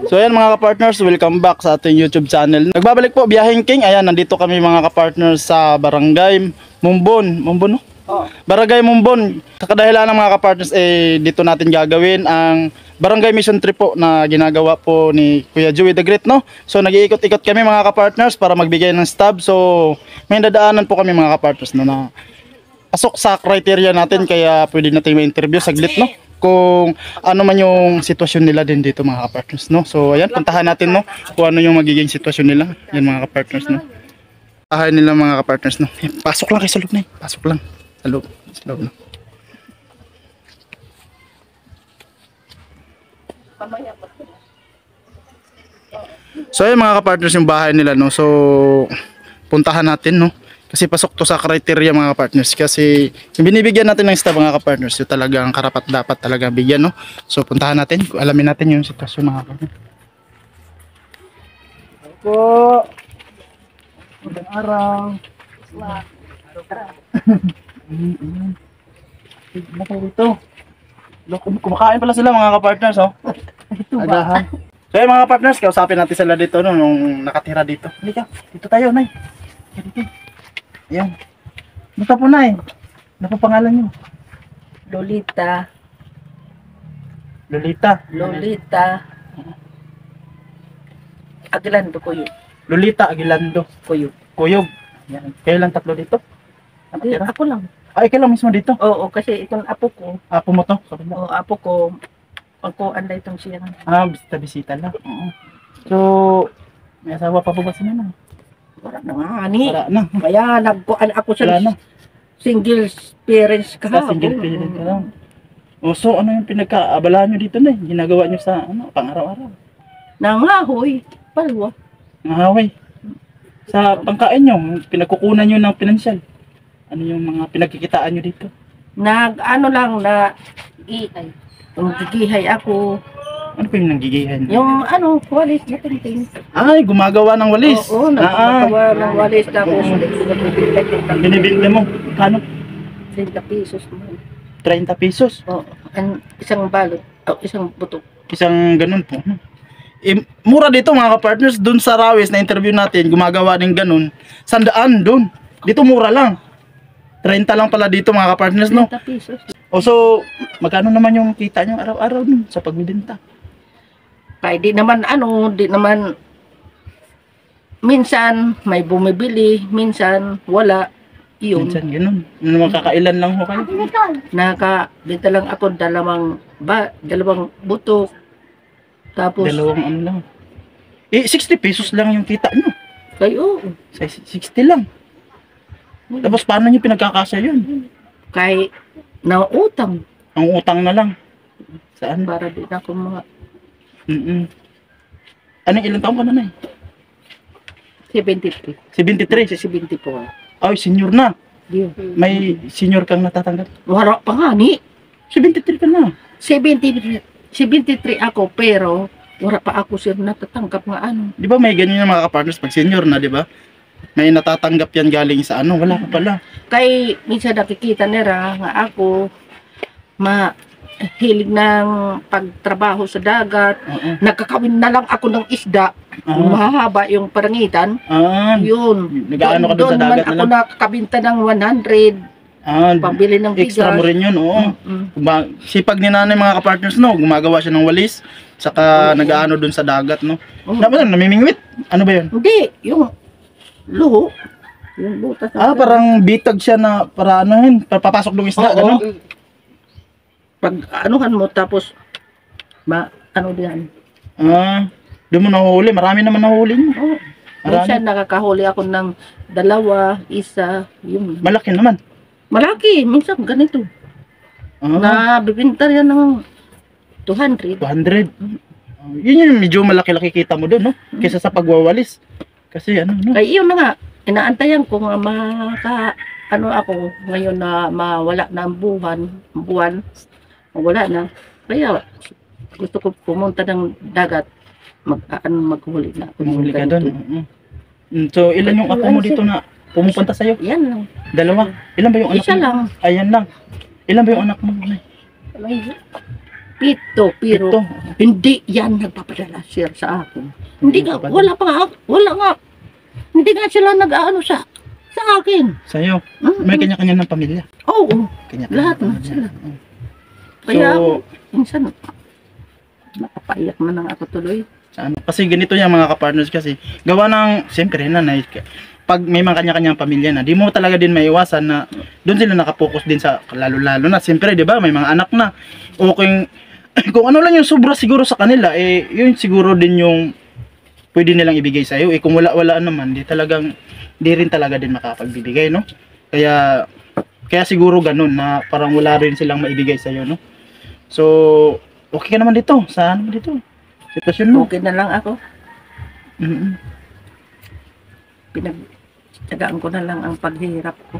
So ayan mga ka-partners, welcome back sa ating YouTube channel. Nagbabalik po, Biyaheng King. Ayan, nandito kami mga ka-partners sa Barangay Mumbon. Mumbon no? Oh. Barangay Mumbon. Sa kadahilan ng mga ka-partners, dito natin gagawin ang Barangay Mission Trip po na ginagawa po ni Kuya Joey the Great, no? So nag-iikot-ikot kami mga ka-partners para magbigay ng stab. So may dadaanan po kami mga ka-partners no, na pasok sa criteria natin, kaya pwede natin ma-interview saglit, no? Kung ano man yung sitwasyon nila din dito mga ka-partners, no? So ayan, puntahan natin, no, kung ano yung magiging sitwasyon nila. Yan mga ka-partners, no? Bahay nila mga ka-partners, no? Pasok lang kayo sa loob na, pasok lang sa loob, no? So ayan mga ka-partners, yung bahay nila, no? So puntahan natin, no? Kasi pasok to sa criteria mga ka-partners, kasi yung binibigyan natin ng staff mga ka-partners, yung talagang karapat dapat talaga bigyan, no? So puntahan natin, alamin natin yung sitwasyon mga ka-partners. Ako, magandang araw. Dito. Kumakain pala sila mga ka-partners, oh. Agahan. So yung mga ka-partners, kausapin natin sila dito, no, nung nakatira dito. Halika, dito tayo, Nay. Dito. Ayan. Basta po, Nay. Ano po pangalan nyo? Lolita. Lolita. Lolita. Aguilando Kuyog. Lolita Aguilando Kuyog. Kuyog. Ayan. Kayo lang tatlo dito? Nakatira? Ako lang. Ay, kayo lang mismo dito? Oo, kasi itong apo ko. Apo mo to? Oo, apo ko. Ako, anday itong siya. Bisita lang. So, may asawa pa po ba si Nanay? Wala na nga, ani. Wala na. Kaya nagkuhan ako sa Wala na. single parents ka. Sa single parent ka lang. O, so ano yung pinagkaabalahan nyo dito, Nay? Ginagawa nyo sa pang-araw-araw? Nangahoy. Palwa. Nangahaway. Sa pangkain nyo, pinagkukunan nyo ng pinansyal. Ano yung mga pinagkikitaan nyo dito? Ano lang na gihay. Yung gigihay ako. Ano po yung nanggigihan? Yung walis na tingting. Ay, gumagawa ng walis. Oo, nagpapagawa ng walis. Tapos, binibili mo. Kano? 30 pesos mo. 30 pesos. Oo, isang balot. Isang butok. Isang ganun po. Mura dito mga ka-partners. Dun sa Rawis na interview natin, gumagawa din ganun. 100 dun. Dito mura lang. 30 lang pala dito mga ka-partners, no? 30 pesos. O so, magkano naman yung kita nyo araw-araw dun sa pagbibenta? Kaya di naman, minsan may bumibili, minsan wala. Yun. Minsan ganun. Ano naman, kakailan lang ho kayo? Dito lang ako dalawang butok. Tapos, Dalawang ano lang. 60 pesos lang yung kita nyo. kayo, 60 lang. Tapos paano nyo pinagkakasya yun? kay nautang. Ang utang na lang. Saan? Para din ako mga Anong ilang taon ka na, Nay? 73. 73. Kasi 74. Ay, senior na. Yun. May senior kang natatanggap. Wala pa nga ni. 73 ka na. 73 ako, pero wala pa ako sir natatanggap nga ano. Di ba may ganyan yung mga ka-partners pag senior na, di ba? May natatanggap yan galing sa ano. Wala ka pala. Kay minsan nakikita nila nga ako mahilig ng pagtrabaho sa dagat. Nagkakawin na lang ako ng isda. Mahaba yung parangitan. Yun. Nag-aano ka doon sa dagat na lang? Ako nakakabinta ng 100. Pambili ng bigas. Extra mo rin yun, oo. Sipag ni Nanay mga ka-partners, no? Gumagawa siya ng walis. Saka nag-aano doon sa dagat, no? Namimingwit? Ano ba yun? Hindi. Yung luho. Yung butas. Parang bitag siya na para anuhin. Papasok ng isda, gano'n? Pag anuhan mo, tapos ano diyan. Doon mo nahuli. Marami naman nahuli mo. Oo. Minsan nakakahuli ako ng 2, 1, yung Malaki naman. malaki, minsan ganito. Nabibinta yan ng 200. 200. Yun yung medyo malaki-laki kita mo doon, no? Kaysa sa pagwawalis. Kasi ano, no? Ay, yun na nga. Inaantayan ko nga ako ngayon na mawala na ang buwan. Wala na. Kaya gusto ko pumunta ng dagat. Maghuli na. Mahuli ka doon. So, ilan yung apo mo dito na pumupunta sa'yo? Yan lang. 2? Ilan ba yung anak mo? Isa lang. Ayan lang. Ilan ba yung anak mo? Pito, pero Ito. hindi yan nagpapadala sir sa akin. Hindi nga, nagpapadala. wala pa nga, wala nga. Hindi nga sila nag-ano sa akin. Sa'yo. Mm. May kanya-kanya ng pamilya. Oo, Kanya-kanya. lahat na sila. Mm. Kaya So, ako, minsan, nakapaiyak na lang ako tuloy. ano, kasi ganito yung mga kapartners kasi gawa ng siyempre nanay pag may mga kanya-kanyang pamilya na di mo talaga din maiwasan na doon sila nakapokus din sa lalo-lalo na siyempre di ba may mga anak na o kung ano lang yung sobra siguro sa kanila eh yun siguro din yung pwede nilang ibigay sa iyo eh kung wala naman di rin talaga din makapagbibigay no kaya siguro ganun na parang wala rin silang maibigay sa iyo no so okay ka naman dito sa ano dito sitwasyon mo. Okay na lang ako. Mm-mm. Pinagtagaan ko na lang ang paghihirap ko.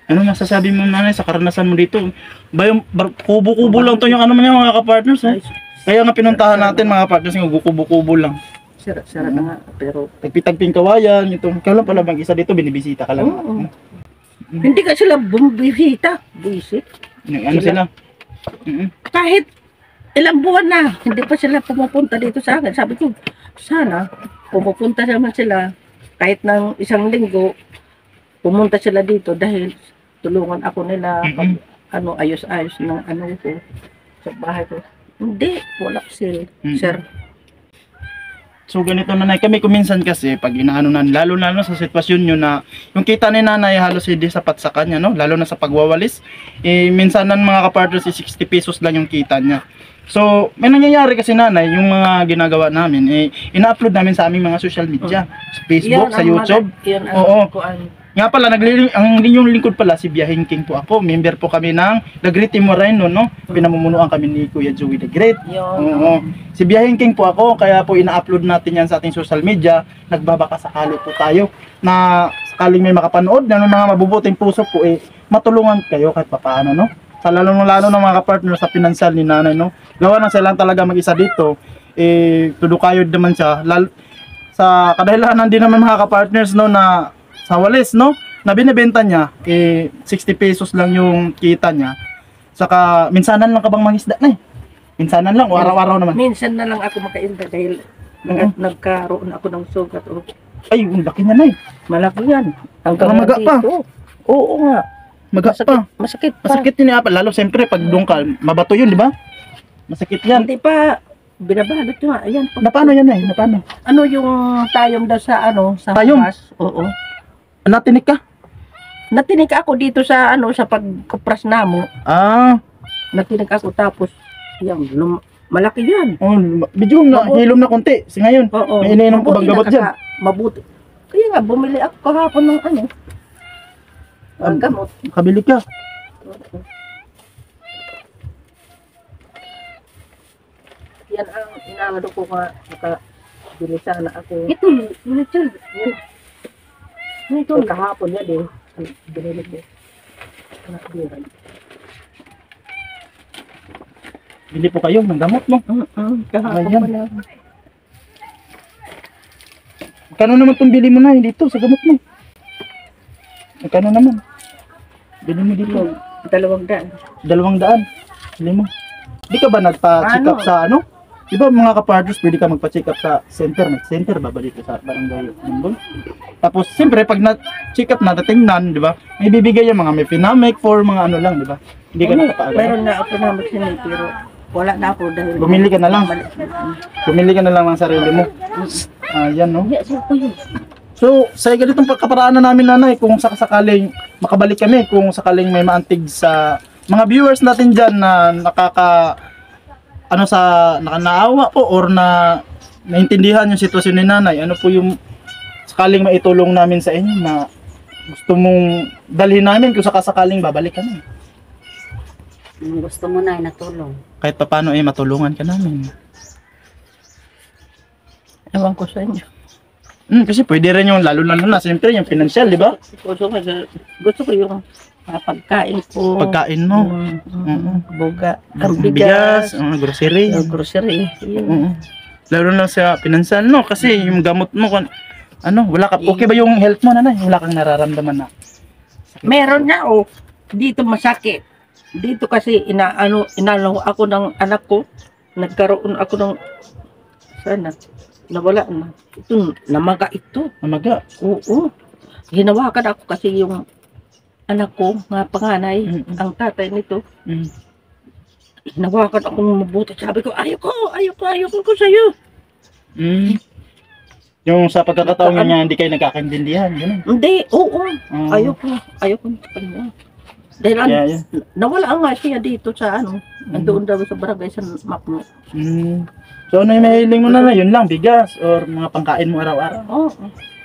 Ano masasabi mo nanay sa karanasan mo dito? Kubo-kubo lang to yung ano man yan mga kapartners. Eh? Kaya nga pinuntahan natin mga partners yung kubo-kubo lang. Sira na nga, pero Tagpitagping kawayan, ito. Ikaw lang pala bang isa dito, binibisita ka lang. oo. Hindi ka sila bumibisita. Visit. Ano sila? Mm-mm. Kahit ilang buwan na, hindi pa sila pumupunta dito sa akin. Sabi ko, sana pumupunta naman sila kahit ng isang linggo, pumunta sila dito dahil tulungan ako nila pag ayos-ayos ng ano ko sa bahay ko. Hindi, wala sila, sir. So ganito nanay, kami kuminsan kasi pag inaano na, lalo na no, sa sitwasyon nyo na yung kita ni nanay halos hindi sapat sa kanya, no? Lalo na sa pagwawalis, minsan ng mga kapartners 60 pesos lang yung kita niya. So, may nangyayari kasi nanay, yung mga ginagawa namin, ina-upload namin sa aming mga social media, sa Facebook, sa YouTube. Oo. Nga pala, ang linyong lingkod pala, si Biyahing King po ako. Member po kami ng The Great Team Moreno, no? Pinamumunuan kami ni Kuya Joey The Great. Oo. Si Biyahing King po ako, kaya po ina-upload natin yan sa ating social media. Nagbabaka sakali po tayo na sakaling may makapanood na may mga mabubuting puso po, matulungan kayo kahit papaano, no? Sa lalo ng mga kapartner sa pinansyal ni nanay, no? Gawa na sila talaga mag-isa dito, tudukayod naman siya. Sa kadahilanan din naman mga kapartners, no, na sa walis, no, na binibenta niya, 60 pesos lang yung kita niya. Saka, minsanan lang ka bang mangisda na Minsanan lang, o araw-araw naman. Minsan na lang ako makainda dahil nagkaroon ako ng sugat. Ay, ang laki na Malaki yan. Parang maga pa. dito. Oo nga. Maga pa. Masakit pa. Masakit yun apa, lalo siyempre pag doon ka, mabato yun, di ba? Masakit yan. Hindi pa binabalot nga. Ayan. Na paano yan Na paano? Ano yung tayom daw sa sa Tayom? humas? Oo. Natinik ka? Natinig ako dito sa sa pagkupras namo. Ah, Natinig ako tapos yan, malaki yan. medyo na, hilom na konti. Kasi ngayon, Oo. may iniinom ko bang Mabuti gamot na dyan? Mabuti. Kaya nga, bumili ako kahapon ng gamot. Kabili ka. Yan ang inaano ko nga, nakabili sana ako. Ito, Yan. Ito, kahapon yan eh. Binili ko. Nakabili. Bili po kayo ng gamot mo. Kahapon Ayan. pa lang. Kano naman itong bili mo na dito sa gamot mo? Kano naman? Bili mo dito. 200. 200. Bili mo. Di ka ba nagpa-check up Ano? sa ano? Di ba mga kapartners, pwede ka magpa-check up sa center. May center ba dito sa barangay Mumbon? Tapos, siyempre, pag na-check up na, natingnan, di ba? May bibigay yung mga may pinamic for mga ano lang, di ba? Hindi ka nakapaagal. Meron na ako naman sinil, pero wala na ako dahil... Bumili ka na lang. Bumili ka na lang ng sarili mo. Ayan, no? Hindi, sir ko yun. So, sa ganitong pagkaparaan na namin nanay, kung sakaling makabalik kami, kung sakaling may maantig sa mga viewers natin dyan na nakanaawa po or na naintindihan yung sitwasyon ni nanay, ano po yung sakaling maitulong namin sa inyo na gusto mong dalhin namin kung sakaling babalik kami. gusto mo na ay natulong. Kahit pa paano matulungan ka namin. Ewan ko sa inyo. Kasi pwede rin yung lalo na siyempre yung financial, di ba? Gusto ko yung pagkain ko. Pagkain mo. Buga. Ang Ang bigas. grocery. Grocery. Oo. Lalo na sa financial, no? Kasi yung gamot mo, wala ka, okay ba yung health mo, nanay? Wala kang nararamdaman na? Meron na, dito masakit. Dito kasi inano ako ng anak ko. Nagkaroon ako ng sana nawala na. Ito namaga ito. Namaga. Oo. Hinawakan ako kasi yung anak ko, nga panganay, Mm-mm. ang tatay nito. Mm. Hinawakan ako ng mabuti. Sabi ko, ayoko ko sa'yo. Mm. Yung sa pagkakataon niya, hindi kayo nagkakaintindihan, gano'n. Hindi, oo. Mm. Ayoko sa kanya. Dahil Kaya yun. nawala nga siya dito sa nandoon daw sa barangay sa Makno. Mm. So ano yung mahiling mo na yun lang, bigas or mga pangkain mo araw-araw. Oo.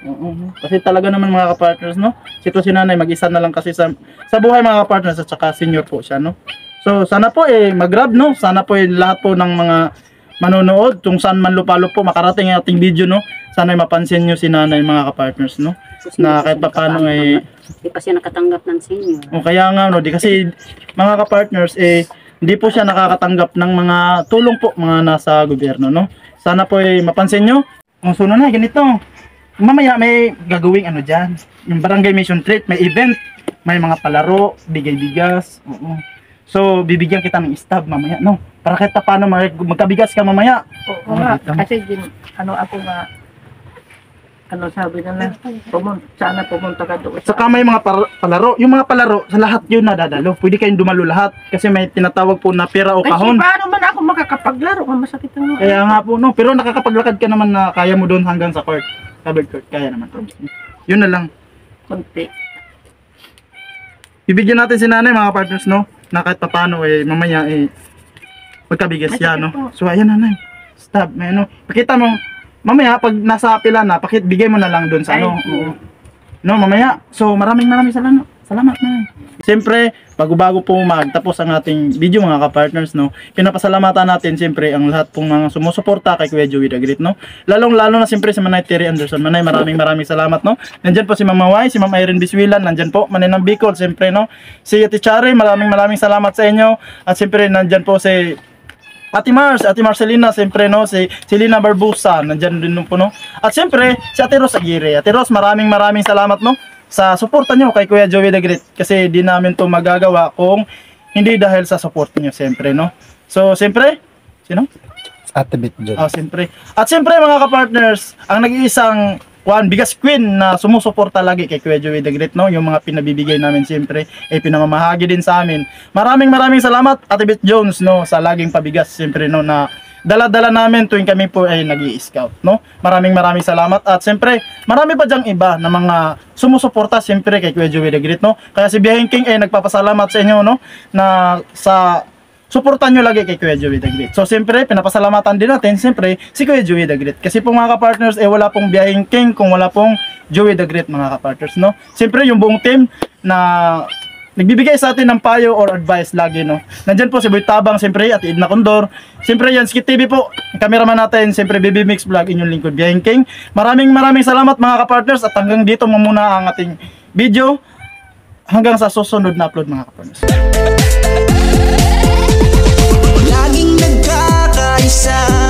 Oo. Kasi talaga naman mga kapartners, no? Sito si nanay, mag-isa na lang kasi sa buhay mga kapartners at saka senior po siya, no? So sana po mag-grab, no? Sana po lahat po ng mga manonood, kung saan man lupalo po makarating ang ating video, no? Sana mapansin nyo si nanay mga kapartners, no? Na kahit pa paano Di pa siya nakatanggap ng senior. o kaya nga, no? Di kasi mga kapartners, hindi po siya nakakatanggap ng mga tulong po mga nasa gobyerno, no? Sana po mapansin nyo. Ang sunod na, ganito. Mamaya may gagawing ano dyan. Yung barangay mission trip, may event, may mga palaro, bigay bigas. Oo. So, bibigyan kita ng stab mamaya, no? Para kahit pa paano magkabigas ka mamaya. Oo nga. Kasi ako nga, sabi na sana pumunta ka doon. Saka may mga palaro. Yung mga palaro, sa lahat yun nadadalo. Pwede kayong dumalo lahat. Kasi may tinatawag po na pera o Kasi kahon. paano man ako makakapaglaro? Masakit ang Kaya nga po, no. Pero nakakapaglakad ka naman na kaya mo doon hanggang sa court. Covered court. Kaya naman. Yun na lang. konti. Bibigyan natin si nanay mga partners, no. Na kahit pa paano mamaya magkabigas siya, no. So ayan nanay. Stop. May pakita mo. Mamaya pag nasa pila na, bigay mo na lang doon sa Oo. No, mamaya. So maraming salamat. Salamat na. Siyempre, bago po magtapos ang ating video mga ka-partners, no, pinapasalamatan natin siyempre ang lahat pong mga sumusuporta kay Kuya Joey the Great, no. Lalo na siyempre si Manay Terry Anderson. Manay, maraming salamat, no. Nandiyan po si Mama Y, si Ma'am Irene Biswilan, nandiyan po Manay ng Bicol, siyempre, no. Si Ate Chari, maraming salamat sa inyo. At siyempre, nandiyan po si Ate Marcelina, siyempre, no, si Lina Barbusa, nandiyan din po, no. At siyempre, si Ate Ros Aguirre. Ate Ros, maraming salamat, no, sa suporta nyo kay Kuya Joey the Great. Kasi di namin to magagawa kung hindi dahil sa support nyo, siyempre, no. So, siyempre, sino? Ate Bitjot. Siyempre. At siyempre, mga ka-partners, ang nag-iisang bigas queen na sumusuporta lagi kay Kuya Joey the Great, no? Yung mga pinabibigay namin, siyempre, pinamamahagi din sa amin. Maraming salamat, Ate Bit Jones, no, sa laging pabigas, siyempre, no, na dala-dala namin tuwing kami po ay nag-i-scout, no? Maraming salamat. At siyempre, marami pa dyang iba na mga sumusuporta siyempre kay Kuya Joey the Great, no? Kaya si Biyahing King ay nagpapasalamat sa inyo, no? Na sa suportan nyo lagi kay Kuya Joey the Great. So siyempre, pinapasalamatan din natin siyempre si Kuya Joey the Great. Kasi po mga ka-partners, wala pong Biyahing King kung wala pong Joey the Great, mga ka-partners, no? Siyempre, yung buong team na nagbibigay sa atin ng payo or advice lagi, no. Nandyan po si Boy Tabang, siyempre, at Edna Condor. Siyempre yan, Skit TV po. Ang cameraman natin, siyempre, Baby Mix Vlog, inyong lingkod, Biyahing King. Maraming salamat mga ka-partners. At hanggang dito muna ang ating video. Hanggang sa susunod na upload, mga ka-partners. Laging nagkakaisa